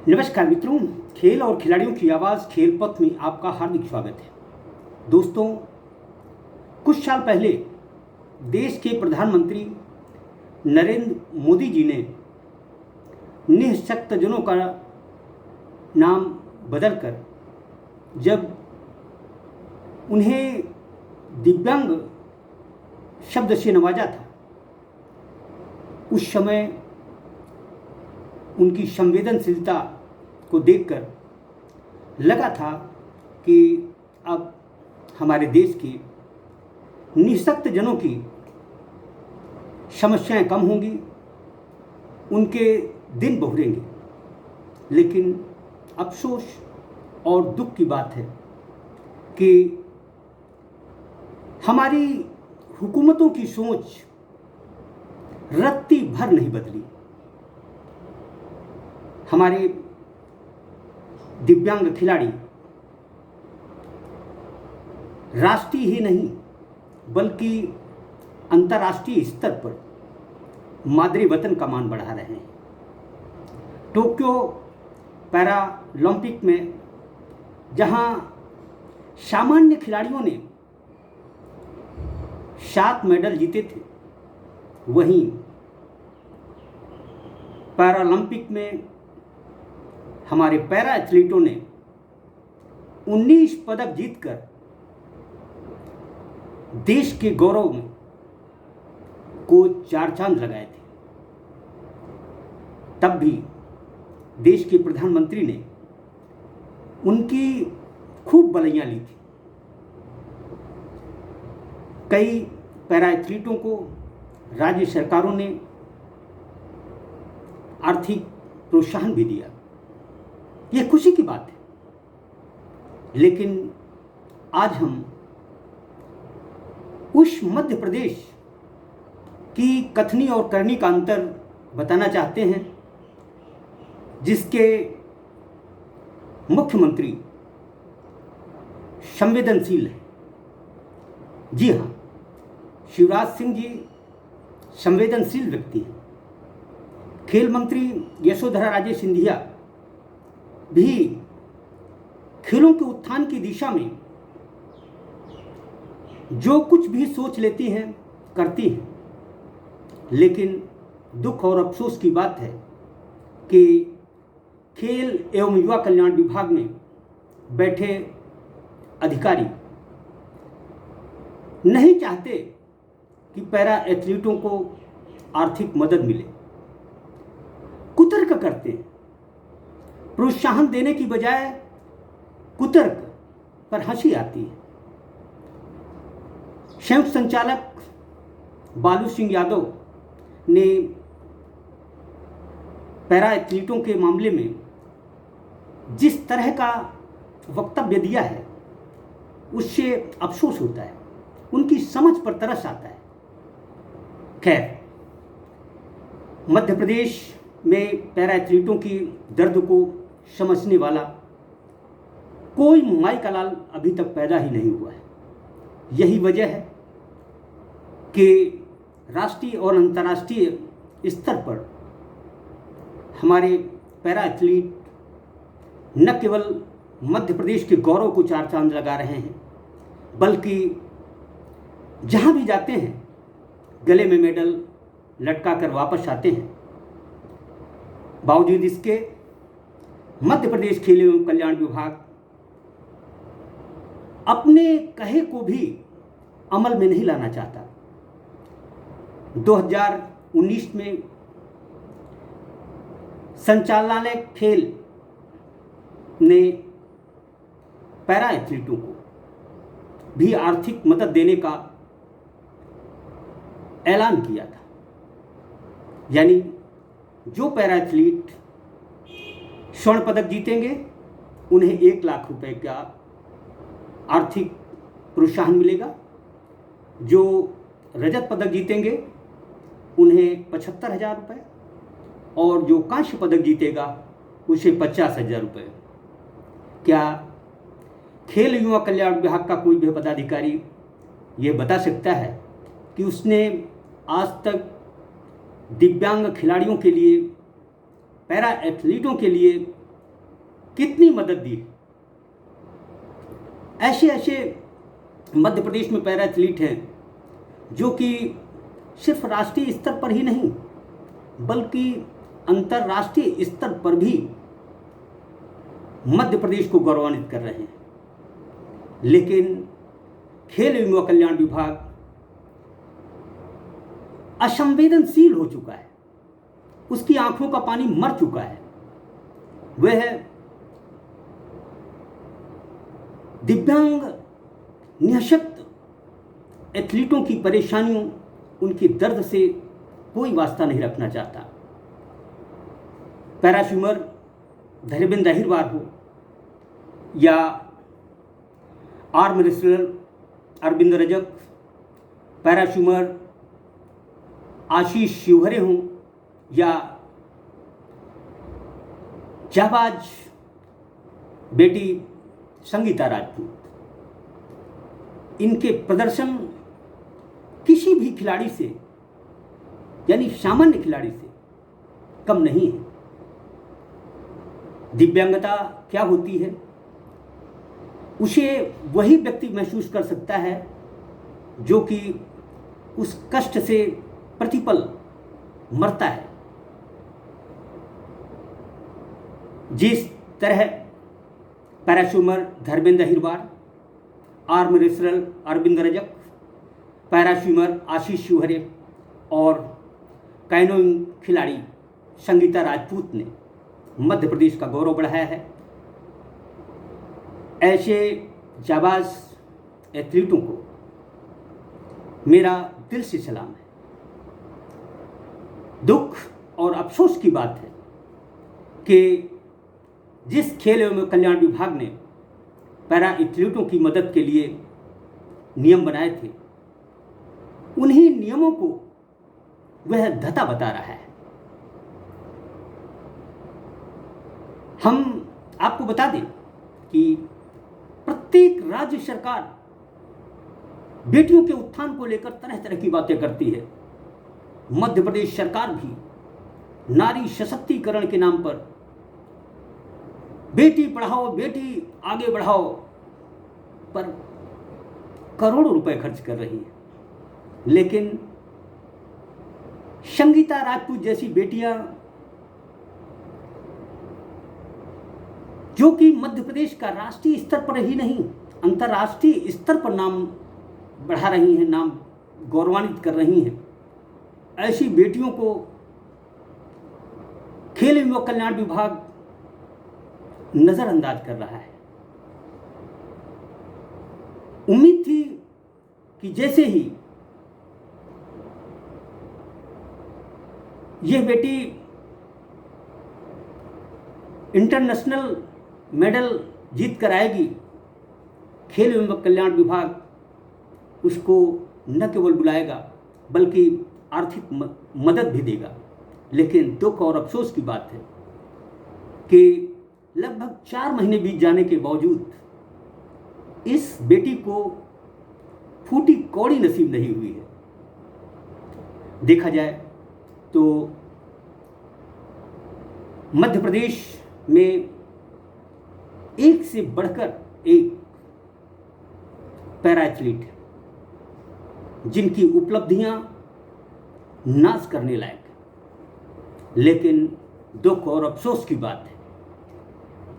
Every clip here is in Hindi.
नमस्कार मित्रों, खेल और खिलाड़ियों की आवाज़ खेल पथ में आपका हार्दिक स्वागत है। दोस्तों, कुछ साल पहले देश के प्रधानमंत्री नरेंद्र मोदी जी ने निःशक्तजनों का नाम बदलकर जब उन्हें दिव्यांग शब्द से नवाजा था, उस समय उनकी संवेदनशीलता को देखकर लगा था कि अब हमारे देश के निःशक्त जनों की समस्याएं कम होंगी, उनके दिन बहुरेंगे। लेकिन अफसोस और दुख की बात है कि हमारी हुकूमतों की सोच रत्ती भर नहीं बदली। हमारे दिव्यांग खिलाड़ी राष्ट्रीय ही नहीं बल्कि अंतर्राष्ट्रीय स्तर पर मादरी वतन का मान बढ़ा रहे हैं। टोक्यो पैरालंपिक में जहां सामान्य खिलाड़ियों ने 7 मेडल जीते थे, वहीं पैरालंपिक में हमारे पैरा एथलीटों ने 19 पदक जीतकर देश के गौरव में को 4 चांद लगाए थे। तब भी देश के प्रधानमंत्री ने उनकी खूब बलैयां ली थी। कई पैरा एथलीटों को राज्य सरकारों ने आर्थिक प्रोत्साहन भी दिया। यह खुशी की बात है। लेकिन आज हम उस मध्य प्रदेश की कथनी और करनी का अंतर बताना चाहते हैं, जिसके मुख्यमंत्री संवेदनशील है। जी हाँ, शिवराज सिंह जी संवेदनशील व्यक्ति हैं। खेल मंत्री यशोधरा राजे सिंधिया भी खेलों के उत्थान की दिशा में जो कुछ भी सोच लेती हैं करती हैं। लेकिन दुख और अफसोस की बात है कि खेल एवं युवा कल्याण विभाग में बैठे अधिकारी नहीं चाहते कि पैरा एथलीटों को आर्थिक मदद मिले। कुतर्क करते हैं। प्रोत्साहन देने की बजाय कुतर्क पर हंसी आती है। संयुक्त संचालक बालू सिंह यादव ने पैरा एथलीटों के मामले में जिस तरह का वक्तव्य दिया है, उससे अफसोस होता है, उनकी समझ पर तरस आता है। खैर, मध्य प्रदेश में पैरा एथलीटों की दर्द को समझने वाला कोई माई का लाल अभी तक पैदा ही नहीं हुआ है। यही वजह है कि राष्ट्रीय और अंतर्राष्ट्रीय स्तर पर हमारे पैरा एथलीट न केवल मध्य प्रदेश के गौरव को 4 चांद लगा रहे हैं, बल्कि जहां भी जाते हैं गले में मेडल लटका कर वापस आते हैं। बावजूद इसके मध्य प्रदेश खेल एवं कल्याण विभाग अपने कहे को भी अमल में नहीं लाना चाहता। 2019 में संचालनालय खेल ने पैरा एथलीटों को भी आर्थिक मदद देने का ऐलान किया था। यानी जो पैरा एथलीट स्वर्ण पदक जीतेंगे उन्हें 1 लाख रुपए का आर्थिक प्रोत्साहन मिलेगा। जो रजत पदक जीतेंगे उन्हें 75,000 रुपये, और जो कांस्य पदक जीतेगा उसे 50,000 रुपये। क्या खेल युवा कल्याण विभाग का कोई भी पदाधिकारी ये बता सकता है कि उसने आज तक दिव्यांग खिलाड़ियों के लिए, पैरा एथलीटों के लिए कितनी मदद दी। ऐसे ऐसे मध्य प्रदेश में पैरा एथलीट हैं जो कि सिर्फ राष्ट्रीय स्तर पर ही नहीं बल्कि अंतर्राष्ट्रीय स्तर पर भी मध्य प्रदेश को गौरवान्वित कर रहे हैं। लेकिन खेल एवं युवा कल्याण विभाग असंवेदनशील हो चुका है, उसकी आंखों का पानी मर चुका है। वह दिव्यांग निःशक्त एथलीटों की परेशानियों, उनके दर्द से कोई वास्ता नहीं रखना चाहता। पैरा स्विमर धर्मेंद्र अहिरवार हो या arm wrestler Arvind Rajak, para swimmer Ashish Shivhare हों या जाबाज बेटी संगीता राजपूत, इनके प्रदर्शन किसी भी खिलाड़ी से यानी सामान्य खिलाड़ी से कम नहीं है। दिव्यांगता क्या होती है उसे वही व्यक्ति महसूस कर सकता है जो कि उस कष्ट से प्रतिपल मरता है। जिस तरह para swimmer Dharmendra Ahirwar, arm wrestler Arvind Rajak, para swimmer Ashish Shivhare और कैनोइंग खिलाड़ी संगीता राजपूत ने मध्य प्रदेश का गौरव बढ़ाया है, ऐसे जाबाज एथलीटों को मेरा दिल से सलाम है। दुख और अफसोस की बात है कि जिस खेल एवं कल्याण विभाग ने पैरा एथलीटों की मदद के लिए नियम बनाए थे, उन्हीं नियमों को वह धता बता रहा है। हम आपको बता दें कि प्रत्येक राज्य सरकार बेटियों के उत्थान को लेकर तरह तरह की बातें करती है। मध्य प्रदेश सरकार भी नारी सशक्तिकरण के नाम पर बेटी पढ़ाओ बेटी आगे बढ़ाओ पर करोड़ों रुपए खर्च कर रही है। लेकिन संगीता राजपूत जैसी बेटियां जो कि मध्य प्रदेश का राष्ट्रीय स्तर पर ही नहीं अंतर्राष्ट्रीय स्तर पर नाम बढ़ा रही हैं, नाम गौरवान्वित कर रही हैं, ऐसी बेटियों को खेल एवं युवा कल्याण विभाग नजरअंदाज कर रहा है। उम्मीद थी कि जैसे ही यह बेटी इंटरनेशनल मेडल जीत कर आएगी, खेल एवं कल्याण विभाग उसको न केवल बुलाएगा बल्कि आर्थिक मदद भी देगा। लेकिन दुख और अफसोस की बात है कि लगभग 4 महीने बीत जाने के बावजूद इस बेटी को फूटी कौड़ी नसीब नहीं हुई है। देखा जाए तो मध्य प्रदेश में एक से बढ़कर एक पैरा एथलीट है जिनकी उपलब्धियां नाश करने लायक है। लेकिन दुख और अफसोस की बात है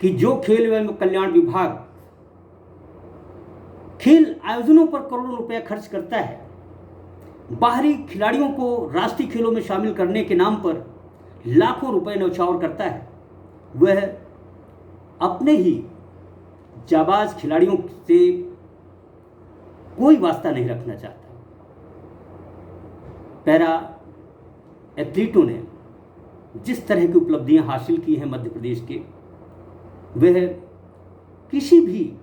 कि जो खेल एवं कल्याण विभाग खेल आयोजनों पर करोड़ों रुपए खर्च करता है, बाहरी खिलाड़ियों को राष्ट्रीय खेलों में शामिल करने के नाम पर लाखों रुपए न्यौछावर करता है, वह अपने ही जाबाज खिलाड़ियों से कोई वास्ता नहीं रखना चाहता। पैरा एथलीटों ने जिस तरह की उपलब्धियां हासिल की हैं मध्य प्रदेश के, वह किसी भी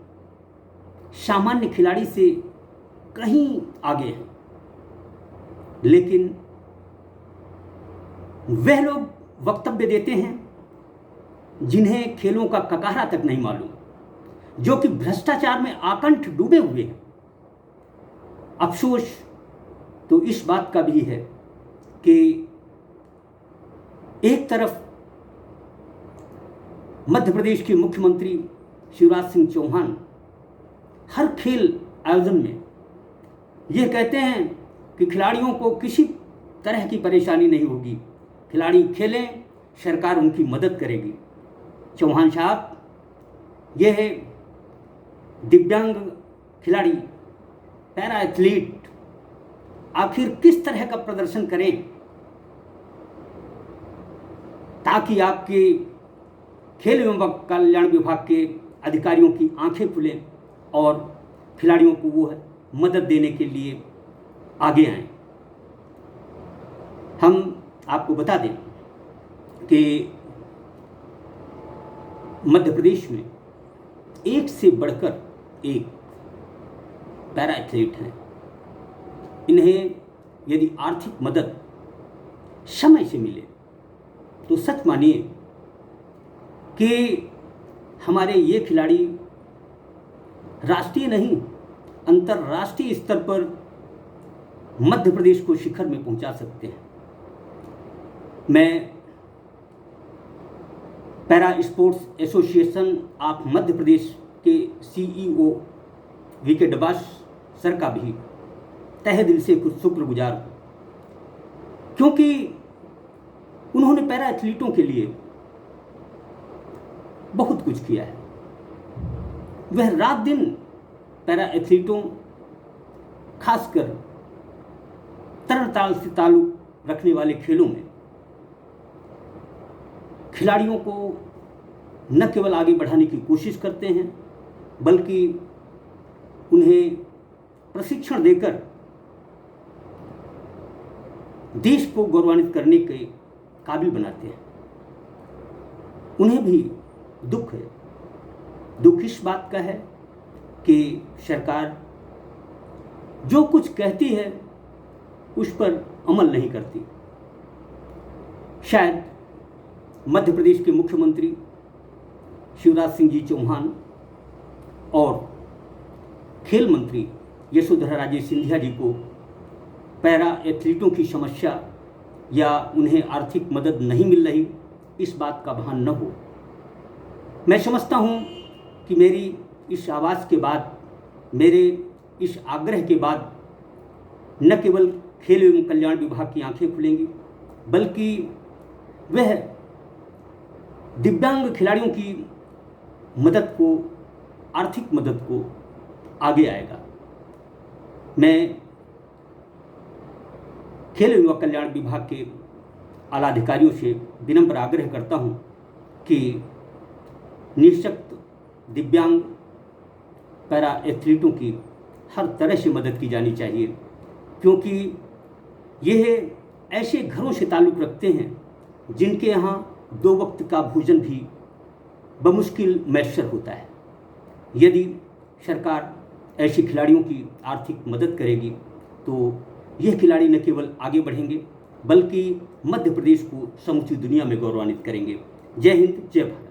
सामान्य खिलाड़ी से कहीं आगे हैं। लेकिन वह लोग वक्तव्य देते हैं जिन्हें खेलों का ककारा तक नहीं मालूम, जो कि भ्रष्टाचार में आकंठ डूबे हुए हैं। अफसोस तो इस बात का भी है कि एक तरफ मध्य प्रदेश के मुख्यमंत्री शिवराज सिंह चौहान हर खेल आयोजन में यह कहते हैं कि खिलाड़ियों को किसी तरह की परेशानी नहीं होगी, खिलाड़ी खेलें, सरकार उनकी मदद करेगी। चौहान साहब, यह है दिव्यांग खिलाड़ी, पैरा एथलीट आखिर किस तरह का प्रदर्शन करें ताकि आपके खेल एवं कल्याण विभाग के अधिकारियों की आंखें खुलें और खिलाड़ियों को वो मदद देने के लिए आगे आएं। हम आपको बता दें कि मध्य प्रदेश में एक से बढ़कर एक पैरा एथलीट हैं। इन्हें यदि आर्थिक मदद समय से मिले तो सच मानिए कि हमारे ये खिलाड़ी राष्ट्रीय नहीं अंतर्राष्ट्रीय स्तर पर मध्य प्रदेश को शिखर में पहुंचा सकते हैं। मैं para sports association of Madhya Pradesh के CEO वीके डबास सर का भी तहे दिल से कुछ शुक्रगुजार हूँ, क्योंकि उन्होंने पैरा एथलीटों के लिए बहुत कुछ किया है। वह रात दिन पैरा एथलीटों, खासकर तरणताल से ताल्लुक रखने वाले खेलों में खिलाड़ियों को न केवल आगे बढ़ाने की कोशिश करते हैं बल्कि उन्हें प्रशिक्षण देकर देश को गौरवान्वित करने के काबिल बनाते हैं। उन्हें भी दुख है। दुख इस बात का है कि सरकार जो कुछ कहती है उस पर अमल नहीं करती। शायद मध्य प्रदेश के मुख्यमंत्री शिवराज सिंह जी चौहान और खेल मंत्री यशोधरा राजे सिंधिया जी को पैरा एथलीटों की समस्या या उन्हें आर्थिक मदद नहीं मिल रही इस बात का भान न हो। मैं समझता हूँ कि मेरी इस आवाज़ के बाद, मेरे इस आग्रह के बाद न केवल खेल एवं कल्याण विभाग की आंखें खुलेंगी बल्कि वह दिव्यांग खिलाड़ियों की मदद को, आर्थिक मदद को आगे आएगा। मैं खेल एवं कल्याण विभाग के आला अधिकारियों से विनम्र आग्रह करता हूं कि निःशक्त दिव्यांग पैरा एथलीटों की हर तरह से मदद की जानी चाहिए, क्योंकि यह ऐसे घरों से ताल्लुक़ रखते हैं जिनके यहाँ 2 वक्त का भोजन भी बमुश्किल मैसर होता है। यदि सरकार ऐसे खिलाड़ियों की आर्थिक मदद करेगी तो यह खिलाड़ी न केवल आगे बढ़ेंगे बल्कि मध्य प्रदेश को समूची दुनिया में गौरवान्वित करेंगे। जय हिंद, जय भारत।